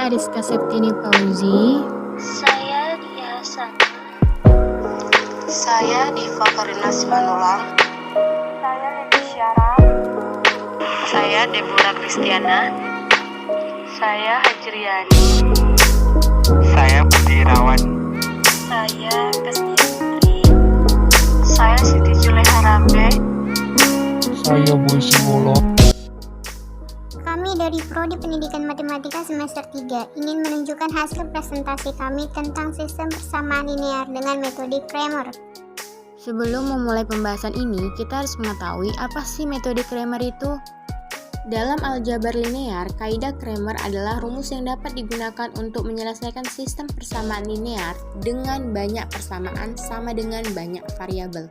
Ariska Septini Fauzi. Saya Dia Hasan. Saya Diva Karina Simanulang. Saya Lady Syara. Saya Deborah Kristiana. Saya Hajriani. Saya Budi Irawan. Saya Kesti Putri. Saya Siti Juleha Rambe. Saya Boy Simolo. Kami dari Prodi Pendidikan Matematika semester 3 ingin menunjukkan hasil presentasi kami tentang sistem persamaan linear dengan metode Cramer. Sebelum memulai pembahasan ini, kita harus mengetahui apa sih metode Cramer itu. Dalam aljabar linear, kaidah Cramer adalah rumus yang dapat digunakan untuk menyelesaikan sistem persamaan linear dengan banyak persamaan sama dengan banyak variabel,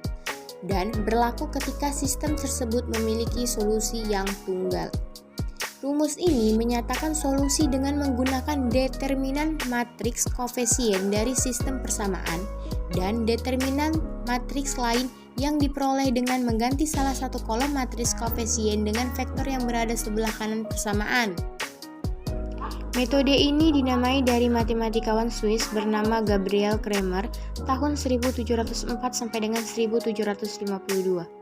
dan berlaku ketika sistem tersebut memiliki solusi yang tunggal. Rumus ini menyatakan solusi dengan menggunakan determinan matriks koefisien dari sistem persamaan dan determinan matriks lain yang diperoleh dengan mengganti salah satu kolom matriks koefisien dengan vektor yang berada sebelah kanan persamaan. Metode ini dinamai dari matematikawan Swiss bernama Gabriel Cramer tahun 1704 sampai dengan 1752.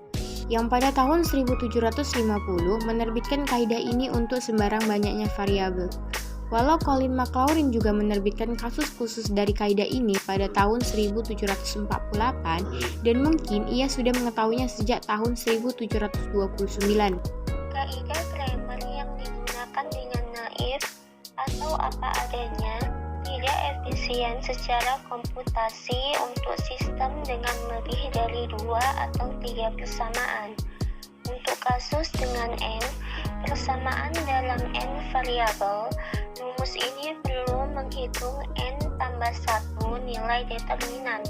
Yang pada tahun 1750 menerbitkan kaidah ini untuk sembarang banyaknya variabel. Walau Colin Maclaurin juga menerbitkan kasus khusus dari kaidah ini pada tahun 1748 dan mungkin ia sudah mengetahuinya sejak tahun 1729. Kaidah Cramer yang digunakan dengan naif atau apa adanya tidak efisien secara komputasi untuk sistem dengan lebih dari 2 atau 3 persamaan. Untuk kasus dengan n persamaan dalam n variabel, rumus ini perlu menghitung n tambah 1 nilai determinan.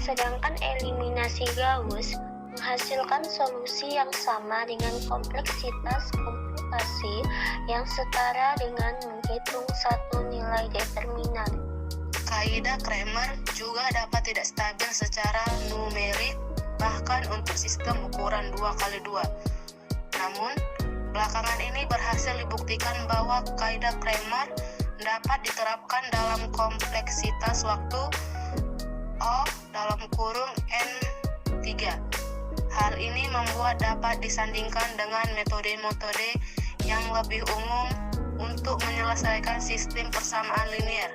Sedangkan eliminasi Gauss menghasilkan solusi yang sama dengan kompleksitas komputasi yang setara dengan menghitung satu nilai determinan. Kaidah Cramer juga dapat tidak stabil secara numerik bahkan untuk sistem ukuran 2x2. Namun, belakangan ini berhasil dibuktikan bahwa kaidah Cramer dapat diterapkan dalam kompleksitas waktu O(n3). Hal ini membuat dapat disandingkan dengan metode-metode yang lebih umum untuk menyelesaikan sistem persamaan linear,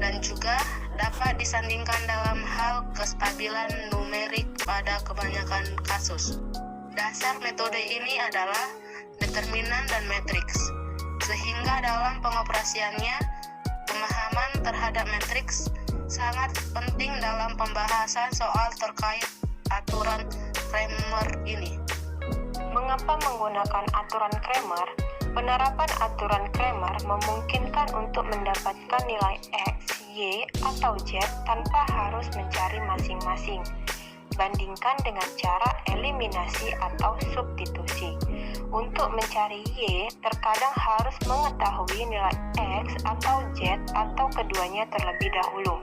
dan juga dapat disandingkan dalam hal kestabilan numerik pada kebanyakan kasus. Dasar metode ini adalah determinan dan matriks, sehingga dalam pengoperasiannya, pemahaman terhadap matriks sangat penting dalam pembahasan soal terkait aturan Cramer ini. Mengapa menggunakan aturan Cramer? Penerapan aturan Cramer memungkinkan untuk mendapatkan nilai X, Y, atau Z tanpa harus mencari masing-masing. Bandingkan dengan cara eliminasi atau substitusi. Untuk mencari Y, terkadang harus mengetahui nilai X atau Z atau keduanya terlebih dahulu.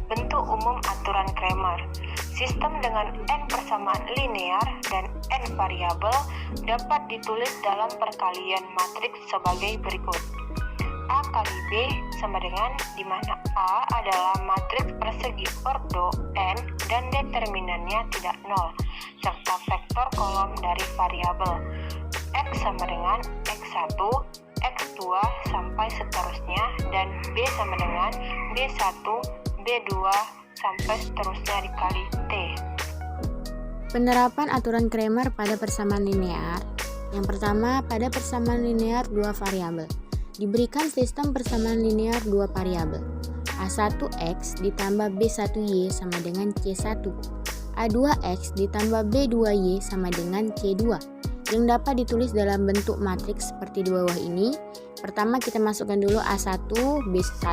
Bentuk umum aturan Cramer. Sistem dengan n persamaan linear dan n variabel dapat ditulis dalam perkalian matriks sebagai berikut. A kali B sama dengan, di mana A adalah matriks persegi ordo n dan determinannya tidak nol, serta vektor kolom dari variabel. X sama dengan X1, X2 sampai seterusnya, dan B sama dengan B1, B2 sampai seterusnya dikali T. Penerapan aturan Cramer pada persamaan linear. Yang pertama, pada persamaan linear dua variabel. Diberikan sistem persamaan linear dua variabel. A1x ditambah B1y sama dengan C1. A2x ditambah B2y sama dengan C2. Yang dapat ditulis dalam bentuk matriks seperti di bawah ini. Pertama kita masukkan dulu A1, B1,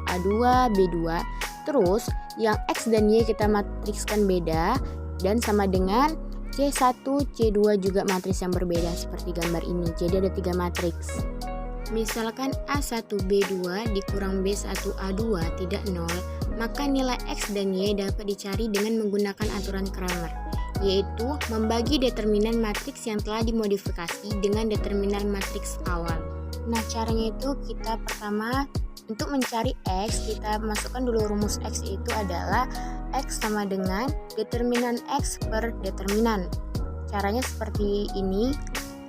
A2, B2. Terus yang X dan Y kita matrikskan beda dan sama dengan C1, C2 juga matriks yang berbeda seperti gambar ini. Jadi ada 3 matriks. Misalkan A1B2 dikurang B1A2 tidak 0, maka nilai X dan Y dapat dicari dengan menggunakan aturan Cramer, yaitu membagi determinan matriks yang telah dimodifikasi dengan determinan matriks awal. Nah, caranya itu kita pertama untuk mencari X, kita masukkan dulu rumus X itu adalah X sama dengan determinan X per determinan. Caranya seperti ini.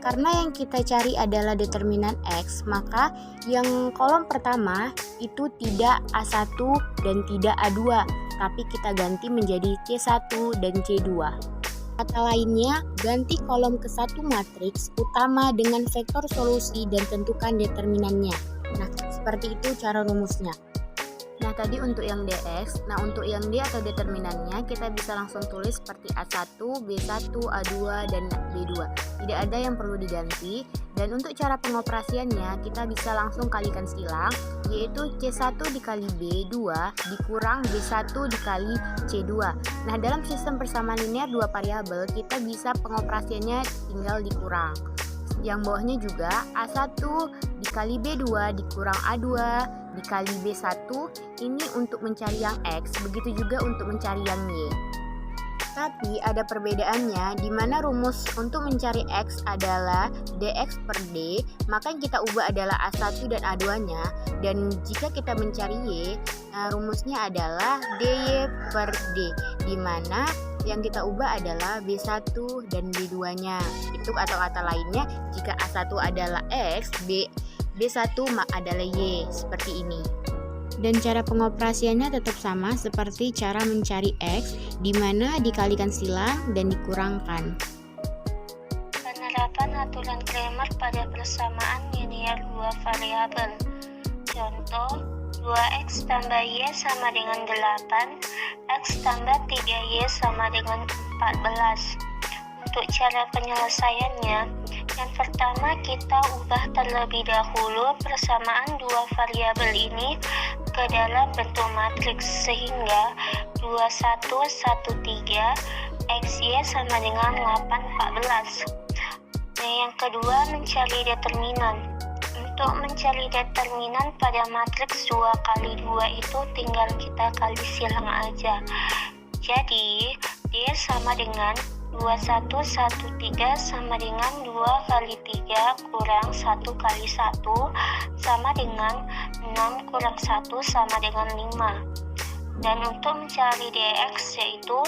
Karena yang kita cari adalah determinan X, maka yang kolom pertama itu tidak A1 dan tidak A2, tapi kita ganti menjadi C1 dan C2. Kata lainnya, ganti kolom ke satu matriks utama dengan vektor solusi dan tentukan determinannya. Nah, seperti itu cara rumusnya. Nah, tadi untuk yang DX, untuk yang D atau determinannya kita bisa langsung tulis seperti A1, B1, A2, dan B2. Tidak ada yang perlu diganti. Dan untuk cara pengoperasiannya kita bisa langsung kalikan silang, yaitu C1 dikali B2 dikurang B1 dikali C2. Nah, dalam sistem persamaan linear dua variabel kita bisa pengoperasiannya tinggal dikurang. Yang bawahnya juga A1 dikali B2 dikurang A2 dikali B1, ini untuk mencari yang X, begitu juga untuk mencari yang Y. Tapi ada perbedaannya, di mana rumus untuk mencari X adalah dx per d, maka yang kita ubah adalah A1 dan A2-nya, dan jika kita mencari Y, rumusnya adalah dy per d, di mana yang kita ubah adalah B1 dan B2-nya. Itu atau kata lainnya, jika A1 adalah X, B1 adalah Y, seperti ini. Dan cara pengoperasiannya tetap sama seperti cara mencari X, di mana dikalikan silang dan dikurangkan. Penerapan aturan Cramer pada persamaan linear dua variabel. Contoh, 2x tambah y sama dengan 8, x tambah 3y sama dengan 14. Untuk cara penyelesaiannya, yang pertama kita ubah terlebih dahulu persamaan dua variabel ini ke dalam bentuk matriks sehingga 2113 xy sama dengan 814. Nah, yang kedua mencari determinan. Untuk mencari determinan pada matriks 2 kali 2 itu tinggal kita kali silang aja. Jadi D sama dengan 2113 sama dengan 2 kali 3 kurang 1 kali 1 sama dengan 6 kurang 1 sama dengan 5. Dan untuk mencari dx yaitu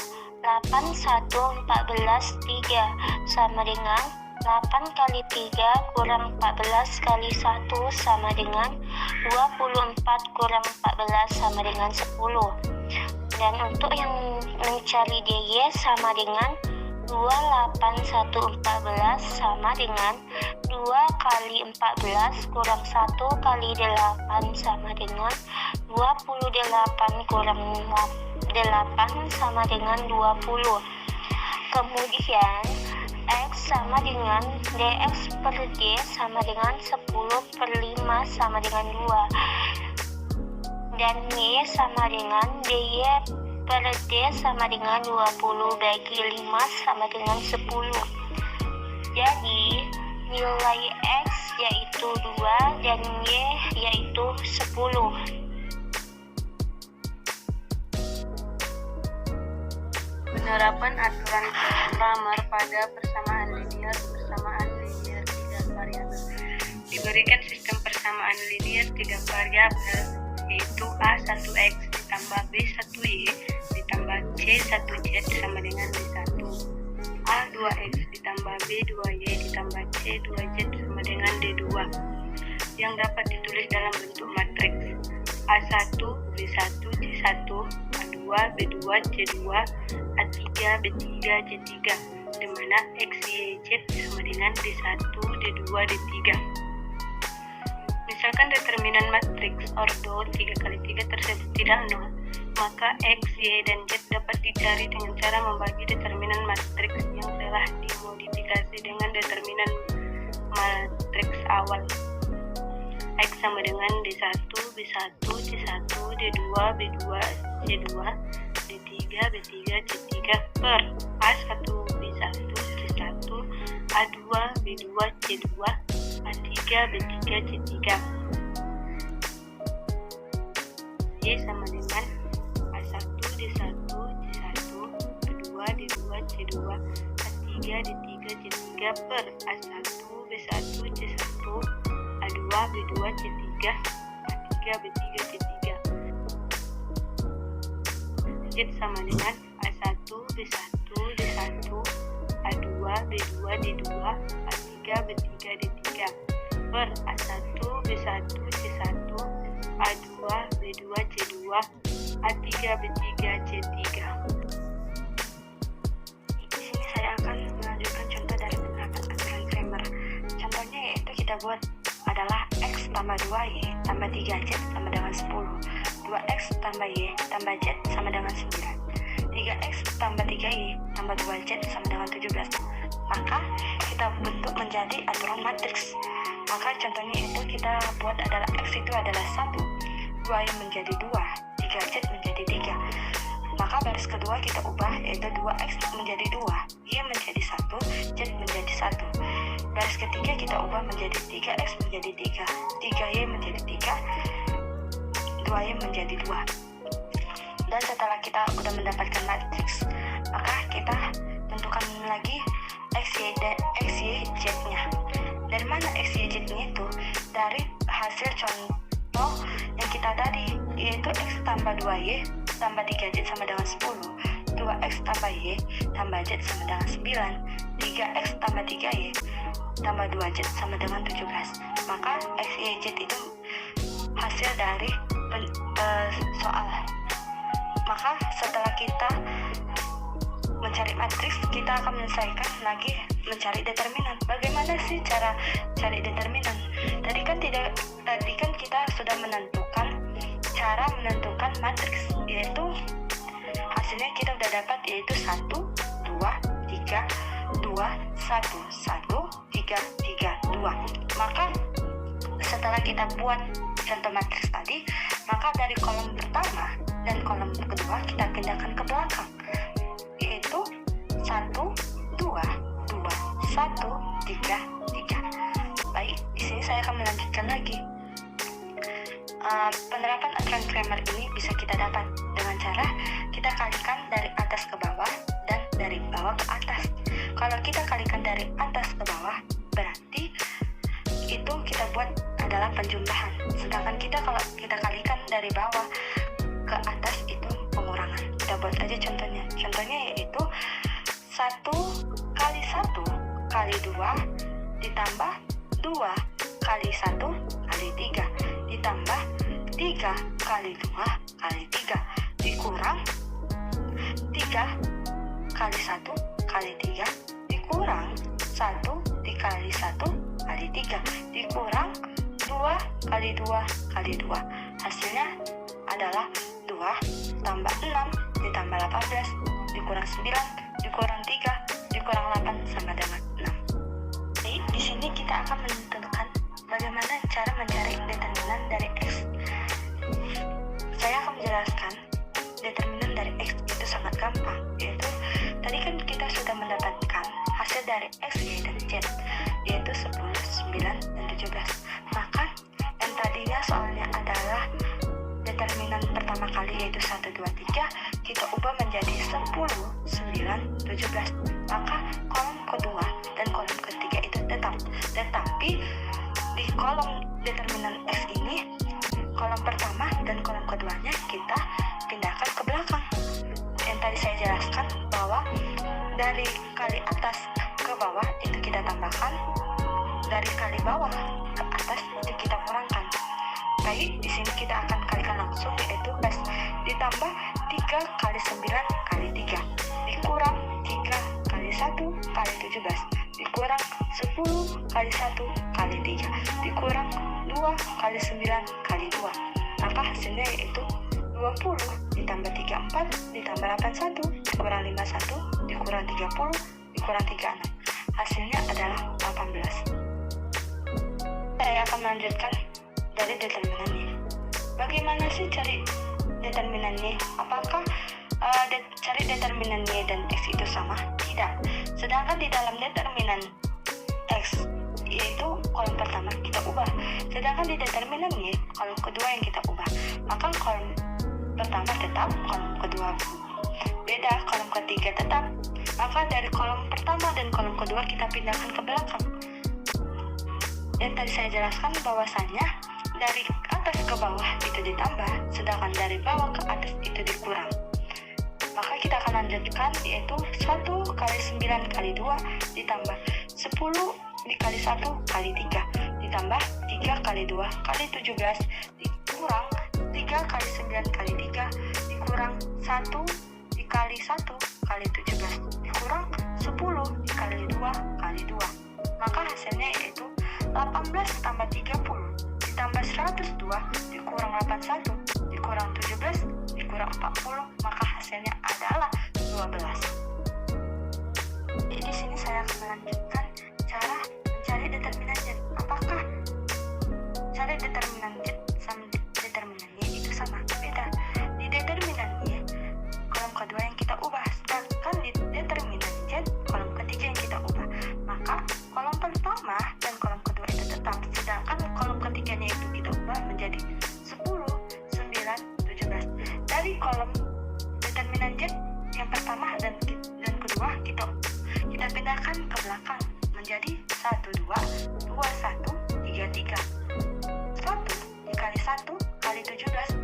8, 1, 14, 3 sama dengan 8 kali 3 kurang 14 kali 1 sama dengan 24 kurang 14 sama dengan 10. Dan untuk yang mencari dy sama dengan 28114 sama dengan 2 kali 14 kurang 1 kali 8 sama dengan 28 kurang 8 sama dengan 20. Kemudian x sama dengan dx per d sama dengan 10 per 5 sama dengan 2. Dan y sama dengan dy per d sama dengan 20 bagi 5 sama dengan 10. Jadi nilai x yaitu 2 dan y yaitu 10. Penerapan aturan Cramer pada persamaan linear tiga variabel. Diberikan sistem persamaan linear tiga variabel, yaitu A1x ditambah B1y ditambah C1z sama dengan D1, A2x ditambah B2y ditambah C2z sama dengan D2, yang dapat ditulis dalam bentuk matriks A1, B1, C1, A2, B2, C2, A3, B3, C3, di mana X, Y, Z sama dengan D1, D2, D3. Misalkan determinan matriks ordo 3 kali 3 tersebut tidak nol, maka X, Y, dan Z dapat dicari dengan cara membagi determinan matriks yang telah dimodifikasi dengan determinan matriks awal. X sama dengan D1, B1, C1, D2, B2, C2, D3, B3, C3 per A1, B1, C1, A2, B2, C2, A3, B3, C3. Y sama dengan A1, D1, C1, A2, D2, C2, A3, D3, C3 per A1, B1, C1, A2, A2 B2 C3 A3 B3 C3. Z sama dengan A1 B1 D1 A2 B2 D2 A3 B3 D3 per A1 B1 C1 A2 B2 C2 A3 B3 C3. Di sini saya akan melanjutkan contoh dari penerapan aturan Cramer. Contohnya yaitu kita buat adalah X tambah 2Y tambah 3Z sama dengan 10, 2X tambah Y tambah Z sama dengan 9, 3X tambah 3Y tambah 2Z sama dengan 17. Maka kita bentuk menjadi aturan matriks. Maka contohnya itu kita buat adalah X itu adalah 1, 2Y menjadi 2, 3Z menjadi 3. Maka baris kedua kita ubah yaitu 2X menjadi 2, Y menjadi 1, Z menjadi 1. Baris ketiga kita ubah menjadi 3X menjadi 3, 3Y menjadi 3, 2Y menjadi 2. Dan setelah kita sudah mendapatkan matriks, maka kita tentukan lagi X, Y, dan X, Y, Z-nya. Dari mana X, Y, Z-nya itu? Dari hasil contoh yang kita tadi, yaitu X tambah 2Y tambah 3Z sama dengan 10, 2X tambah Y tambah Z sama dengan 9, 3X tambah 3Y tambah 2Z sama dengan 17. Maka X, Y, Z itu hasil dari soal. Maka setelah kita mencari matriks, kita akan menyelesaikan lagi mencari determinan. Bagaimana sih cara cari determinan? Tadi kan kita sudah menentukan cara menentukan matriks, yaitu hasilnya kita sudah dapat yaitu 1, 2, 3, 2, 1, 1, 3, 3, 2. Maka setelah kita buat contoh matriks tadi, maka dari kolom pertama dan kolom kedua kita pindahkan ke belakang, yaitu 1, 2, 2, 1, 3, 3. Baik, di sini saya akan melanjutkan lagi. Penerapan aturan Cramer ini bisa kita dapat dengan cara kita kalikan dari atas ke bawah dan dari bawah ke atas. Kalau kita kalikan dari atas ke bawah, berarti itu kita buat adalah penjumlahan. Sedangkan kalau kita kalikan dari bawah ke atas itu pengurangan. Kita buat aja contohnya. Contohnya yaitu 1 kali 1 kali 2 ditambah 2 kali 1 kali 3 ditambah 3 kali 2 kali 3 dikurang 3 kali 1 kali 3 dikurang 1 dikali 1 kali 3 dikurang 2 kali 2 kali 2. Hasilnya adalah 2 tambah 6 ditambah 18 dikurang 9 dikurang 3 dikurang 8 sama dengan 6. Jadi di sini kita akan menentukan bagaimana cara mencari determinan dari X. Saya akan menjelaskan determinan dari X itu sangat gampang, yaitu tadi kan kita sudah mendapatkan hasil dari X, Y, dan Z, yaitu 10, 9, dan 17. Maka yang tadinya soalnya adalah determinan pertama kali yaitu 1, 2, 3, kita ubah menjadi 10, 9, 17. Maka kolom kedua dan kolom ketiga itu tetap. Tetapi di kolom determinan X ini, kolom pertama dan kolom keduanya kita pindahkan ke belakang. Yang tadi saya jelaskan bahwa dari kali atas ke bawah itu kita tambahkan, dari kali bawah ke atas itu kita kurangkan. Baik, di sini kita akan kalikan langsung, yaitu plus ditambah 3 kali 9 kali 3 dikurang 3 kali 1 kali 17 dikurang 10 kali 1 kali 3 dikurang 2 kali 9 kali 2. Maka hasilnya yaitu 20 ditambah 34 ditambah 81 dikurang 51 dikurang 30 dikurang 36. Hasilnya adalah 18. Saya akan melanjutkan dari determinannya. Bagaimana sih cari determinannya? Apakah cari determinannya dan X itu sama? Tidak. Sedangkan di dalam determinan X yaitu kolom pertama kita ubah, sedangkan di determinannya kolom kedua yang kita ubah. Maka kolom pertama tetap, kolom kedua beda, kolom ketiga tetap. Maka dari kolom pertama dan kolom kedua kita pindahkan ke belakang. yang tadi saya jelaskan bahwasannya dari atas ke bawah itu ditambah, sedangkan dari bawah ke atas itu dikurang. Maka kita akan lanjutkan, yaitu 1 kali 9 kali 2 ditambah 10 dikali 1 kali 3 ditambah 3 kali 2 kali 17 dikurang 3 kali 9 kali 3 dikurang 1 dikali 1 kali 17 dikurang 10 dikali 2 kali 2. Maka hasilnya yaitu 18 tambah 30 ditambah 102 dikurang 81 dikurang 17 dikurang 40, maka hasilnya adalah 12. Jadi di sini saya akan melanjutkan cara mencari determinan Z. Apakah cari determinan Z sama determinan Y itu sama? Beda. Di determinan Y, kolom kedua yang kita ubah, sedangkan di determinan Z, kolom ketiga yang kita ubah. Maka kolom pertama dan kolom kedua itu tetap, sedangkan kolom ketiganya itu kita ubah menjadi 10, 9, 17. Dari kolom determinan Z yang pertama dan kedua kita pindahkan ke belakang menjadi 1, 2, 2, 1, 3, 3. 1 dikali 1 kali 17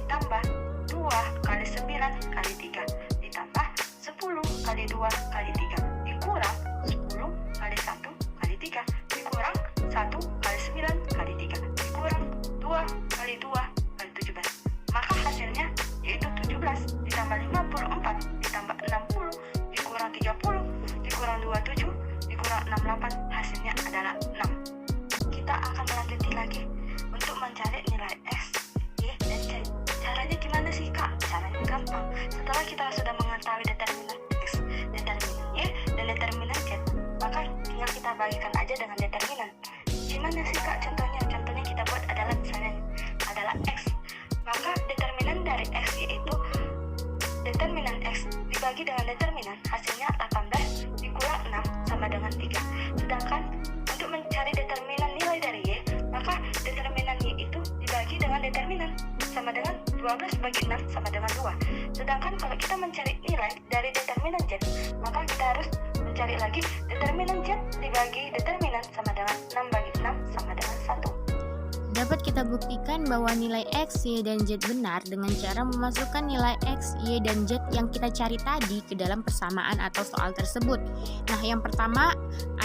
ditambah 2 kali 9 kali 3 ditambah 10 kali 2 kali 3 dikurang 10 kali 1 kali 3 dikurang 1 kali 9 kali 3 dikurang 2 kali 2 kali 17. Maka hasilnya yaitu 17 ditambah 54 ditambah 60 dikurang 30 dikurang 27 dikurang 68, hasilnya adalah 6. Kita akan melanjuti lagi untuk mencari nilai X, Y, dan Z. Caranya gimana sih Kak? Caranya gampang. Setelah kita sudah mengetahui determinan X, determinan Y, dan determinan Z, maka tinggal kita bagikan aja dengan determinan. Gimana sih Kak contohnya? Contohnya kita buat adalah misalnya adalah X. Maka determinan dari X yaitu determinan X dibagi dengan determinan, hasilnya 18 dikurang 6 sama dengan 3. Sedangkan untuk mencari determinan nilai dari Y, maka determinan Y itu dibagi dengan determinan sama dengan 12 bagi 6 sama dengan 2. Sedangkan kalau kita mencari nilai dari determinan Z, maka kita harus mencari lagi determinan Z dibagi determinan sama dengan 6 bagi 6 sama dengan 1. Dapat kita buktikan bahwa nilai X, Y, dan Z benar dengan cara memasukkan nilai X, Y, dan Z yang kita cari tadi ke dalam persamaan atau soal tersebut. Nah, yang pertama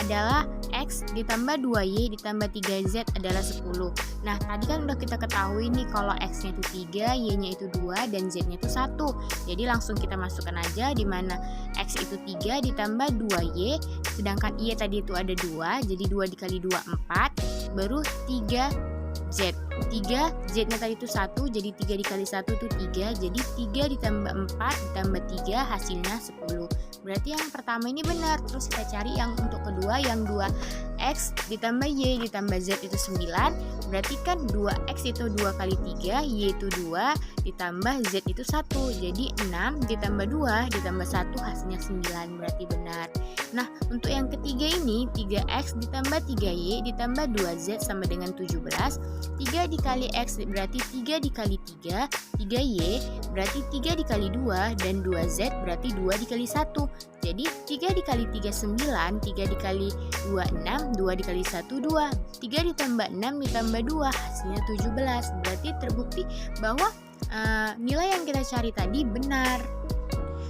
adalah X ditambah 2Y ditambah 3Z adalah 10. Nah, tadi kan udah kita ketahui nih kalau X-nya itu 3, Y-nya itu 2, dan Z-nya itu 1. Jadi langsung kita masukkan aja di mana X itu 3 ditambah 2Y, sedangkan Y tadi itu ada 2, jadi 2 dikali 2, 4, baru 3 Z. 3 Z-nya tadi itu 1, jadi 3 dikali 1 itu 3, jadi 3 ditambah 4 ditambah 3 hasilnya 10. Berarti yang pertama ini benar. Terus kita cari yang untuk kedua, yang 2X ditambah Y ditambah Z itu 9. Berarti kan 2X itu 2 kali 3, Y itu 2 ditambah Z itu 1, jadi 6 ditambah 2 ditambah 1 hasilnya 9, berarti benar. Nah, untuk yang ketiga ini 3X ditambah 3Y ditambah 2Z sama dengan 17. 3 dikali X berarti 3 dikali 3, 3Y berarti 3 dikali 2, dan 2Z berarti 2 dikali 1. Jadi 3 dikali 3 9, 3 dikali 2 6, 2 dikali 1 2, 3 ditambah 6 ditambah 2 hasilnya 17. Berarti terbukti bahwa nilai yang kita cari tadi benar.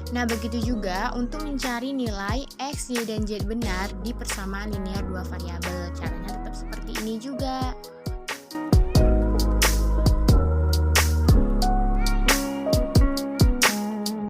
Nah, begitu juga untuk mencari nilai X, Y, dan Z benar di persamaan linear dua variabel. Caranya tetap seperti ini juga.